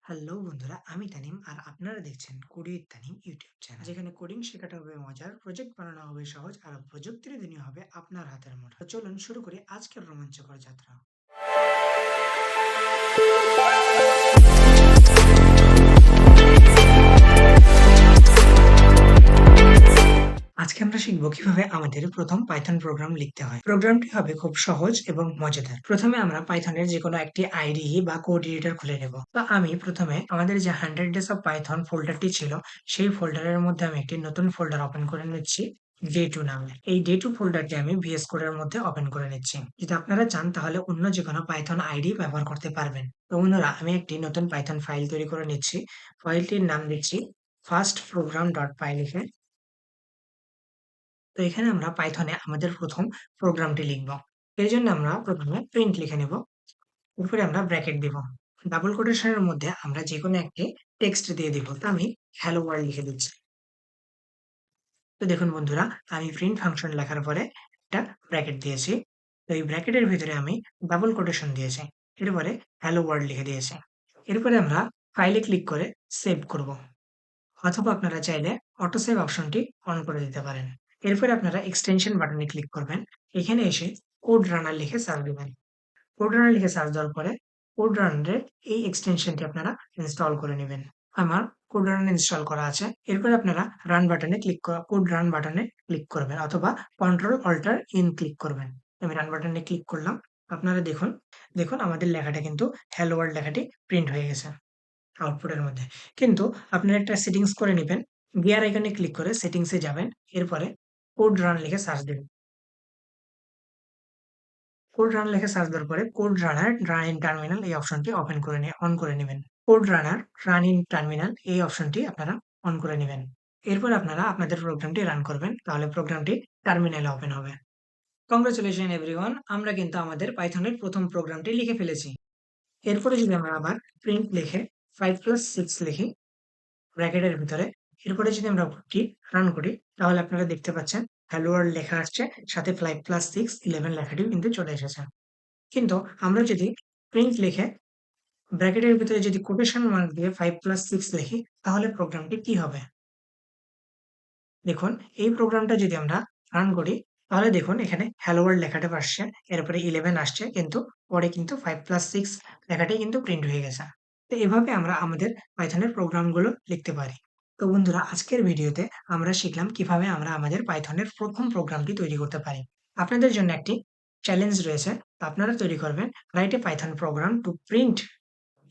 Hello বন্ধুরা, আমি তানিম আর আপনারা দেখছেন Cody with Tanim YouTube channel, যেখানে কোডিং শেখাটা হবে মজার, প্রজেক্ট বানানো হবে সহজ আর প্রযুক্তির দুনিয়া হবে আপনার হাতের মুঠোয়। তো চলুন শুরু করি আজকের রোমাঞ্চকর যাত্রা। আজকে আমরা শিখব কিভাবে আমাদের প্রথম পাইথন প্রোগ্রাম লিখতে হয়। প্রোগ্রামটি হবে খুব সহজ এবং মজাদার। প্রথমে আমরা পাইথনের যে কোনো একটি আইডিই বা কোড এডিটর খুলে নেব। তো আমি প্রথমে আমাদের যে 100 ডেজ অফ পাইথন ফোল্ডারটি ছিল, সেই ফোল্ডারের মধ্যে আমি একটি নতুন ফোল্ডার ওপেন করে নিচ্ছি ডে 2 নামে। এই ডে 2 ফোল্ডারটি আমি ভিএস কোডের মধ্যে ওপেন করে নিচ্ছি। যদি আপনারা চান তাহলে অন্য যে কোনো পাইথন আইডি ব্যবহার করতে পারবেন। তো বন্ধুরা, আমি একটি নতুন পাইথন ফাইল তৈরি করে নিচ্ছি। ফাইলটির নাম দিচ্ছি ফার্স্ট প্রোগ্রাম ডট পাই লিখে। তো এখানে আমরা পাইথনে আমাদের প্রথম প্রোগ্রামটি লিখব। এর জন্য আমরা প্রথমে প্রিন্ট লিখে নেব। উপরে আমরা ব্র্যাকেট দিব। ডাবল কোটেশনের মধ্যে আমরা যেকোনো একটি টেক্সট দিয়ে দিব। তো আমি হ্যালো ওয়ার্ল্ড লিখে দিচ্ছি। তো দেখুন বন্ধুরা, আমি প্রিন্ট ফাংশন লেখার পরে একটা ব্র্যাকেট দিয়েছি। তো এই ব্র্যাকেটের ভিতরে আমি ডাবল কোটেশন দিয়েছি। এরপরে হ্যালো ওয়ার্ল্ড লিখে দিয়েছি। এরপরে আমরা ফাইলে ক্লিক করে সেভ করব। অথবা আপনারা চাইলে অটো সেভ অপশনটি অন করে দিতে পারেন। এরপরে আপনারা এক্সটেনশন বাটনে ক্লিক করবেন। এখানে এসে কোড রানার লিখে সার্চ দিবেন। কোড রানার লিখে সার্চ দেওয়ার পরে কোড রানারের এই এক্সটেনশনটি আপনারা ইনস্টল করে নেবেন। আমার কোড রানার ইনস্টল করা আছে। এরপরে আপনারা রান বাটনে কোড রান বাটনে ক্লিক করবেন অথবা কন্ট্রোল অল্টার ইন ক্লিক করবেন। আমি রান বাটনে ক্লিক করলাম। আপনারা দেখুন দেখুন আমাদের লেখাটা কিন্তু হ্যালো ওয়ার্ল্ড লেখাটি প্রিন্ট হয়ে গেছে আউটপুটের মধ্যে। কিন্তু আপনারা একটা সেটিংস করে নিবেন। গিয়ার আইকনে ক্লিক করে সেটিংস এ যাবেন। এরপরে কোড রান লিখে সার্চ দিন। কোড রান লিখে সার্চ দেওয়ার পরে code runner run in terminal এই অপশনটি অন করে নিবেন। Code runner run in terminal এই অপশনটি আপনারা অন করে নিবেন। এরপর আপনারা আপনাদের প্রোগ্রামটি রান করবেন। তাহলে প্রোগ্রামটি টার্মিনালে ওপেন হবে। কংগ্রাচুলেশন এভরিওয়ান, আমরা কিন্তু আমাদের পাইথনের প্রথম প্রোগ্রামটি লিখে ফেলেছি। এরপরে যদি আমরা আবার প্রিন্ট লিখে 5+6 লিখি ব্র্যাকেটের ভিতরে, এরপরে যদি আমরা কোডটি রান করি তাহলে আপনারা দেখতে পাচ্ছেন হ্যালো ওয়ার্ল্ড লেখা আসছে, সাথে 5+6 11 লেখাটিও কিন্তু চলে এসেছে। কিন্তু আমরা যদি প্রিন্ট লিখে ব্র্যাকেটের ভিতরে যদি কোটেশন মার্ক দিয়ে 5+6 লিখি তাহলে প্রোগ্রামটি কি হবে? দেখুন, এই প্রোগ্রামটা যদি আমরা রান করি তাহলে দেখুন এখানে হ্যালো ওয়ার্ল্ড লেখাটা আসছে, এরপরে 11 আসছে, কিন্তু পরে কিন্তু 5+6 লেখাটি কিন্তু প্রিন্ট হয়ে গেছে। তো এভাবে আমরা আমাদের পাইথনের প্রোগ্রামগুলো লিখতে পারি। তো বন্ধুরা, আজকের ভিডিওতে আমরা শিখলাম কিভাবে আমরা আমাদের পাইথনের প্রথম প্রোগ্রামটি তৈরি করতে পারি। আপনাদের জন্য একটি চ্যালেঞ্জ রয়েছে। তো আপনারা তৈরি করবেন write a Python program to print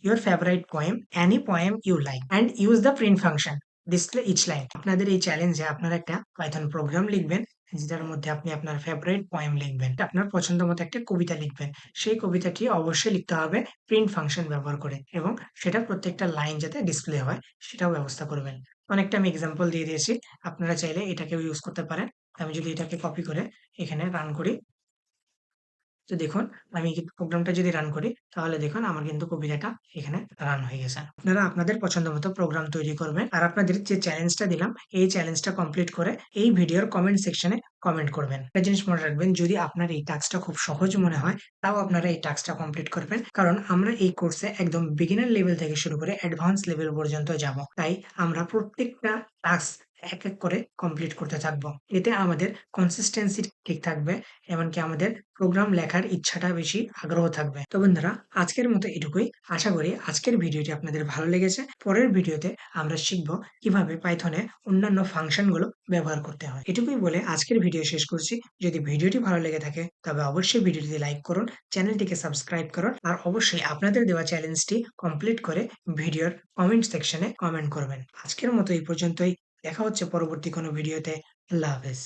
your favorite poem, any poem you like, and use the print function. Display each line. আপনাদের এই চ্যালেঞ্জে আপনারা একটা পাইথন প্রোগ্রাম লিখবেন, যেটার মধ্যে আপনি আপনার ফেভারিট পোয়েম লিখবেন। আপনার পছন্দ মতো একটা কবিতা লিখবেন। সেই কবিতাটি অবশ্যই লিখতে হবে প্রিন্ট ফাংশন ব্যবহার করে, এবং সেটা প্রত্যেকটা লাইন যাতে ডিসপ্লে হয় সেটাও ব্যবস্থা করবেন। অনেকটা আমি এক্সাম্পল দিয়ে দিয়েছি। আপনারা চাইলে এটাকেও ইউজ করতে পারেন। আমি যদি এটাকে কপি করে এখানে রান করি, তো দেখুন আমি প্রোগ্রামটা যদি রান করি তাহলে দেখুন আমার কিন্তু কবিতাটা এখানে রান হয়ে গেছে। আপনারা আপনাদের পছন্দ মতো প্রোগ্রাম তৈরি করবেন আর আপনাদের যে চ্যালেঞ্জটা দিলাম এই চ্যালেঞ্জটা কমপ্লিট করে এই ভিডিওর কমেন্ট সেকশনে কমেন্ট করবেন। একটা জিনিস মনে রাখবেন, যদি আপনার এই টাস্কটা খুব সহজ মনে হয় তাও আপনারা এই টাস্কটা কমপ্লিট করবেন, কারণ আমরা এই কোর্সে একদম বিগিনার লেভেল থেকে শুরু করে অ্যাডভান্স লেভেল পর্যন্ত যাব। তাই আমরা প্রত্যেকটা টাস্ক এক এক করে কমপ্লিট করতে থাকবো। এতে আমাদের কনসিস্টেন্সি ঠিক থাকবে, এমনকি আমাদের প্রোগ্রাম লেখার ইচ্ছাটা বেশি আগ্রহ থাকবে। তো বন্ধুরা, আজকের মতো এটুকুই। আশা করি আজকের ভিডিওটি আপনাদের ভালো লেগেছে। পরের ভিডিওতে আমরা শিখব কিভাবে পাইথনে অন্যান্য ফাংশন গুলো ব্যবহার করতে হয়। এটুকুই বলে আজকের ভিডিও শেষ করছি। যদি ভিডিওটি ভালো লেগে থাকে তবে অবশ্যই ভিডিওটি লাইক করুন, চ্যানেলটিকে সাবস্ক্রাইব করুন আর অবশ্যই আপনাদের দেওয়া চ্যালেঞ্জটি কমপ্লিট করে ভিডিওর কমেন্ট সেকশনে কমেন্ট করবেন। আজকের মতো এই পর্যন্তই। দেখা হচ্ছে পরবর্তী কোনো ভিডিওতে। আল্লাহ হাফেজ।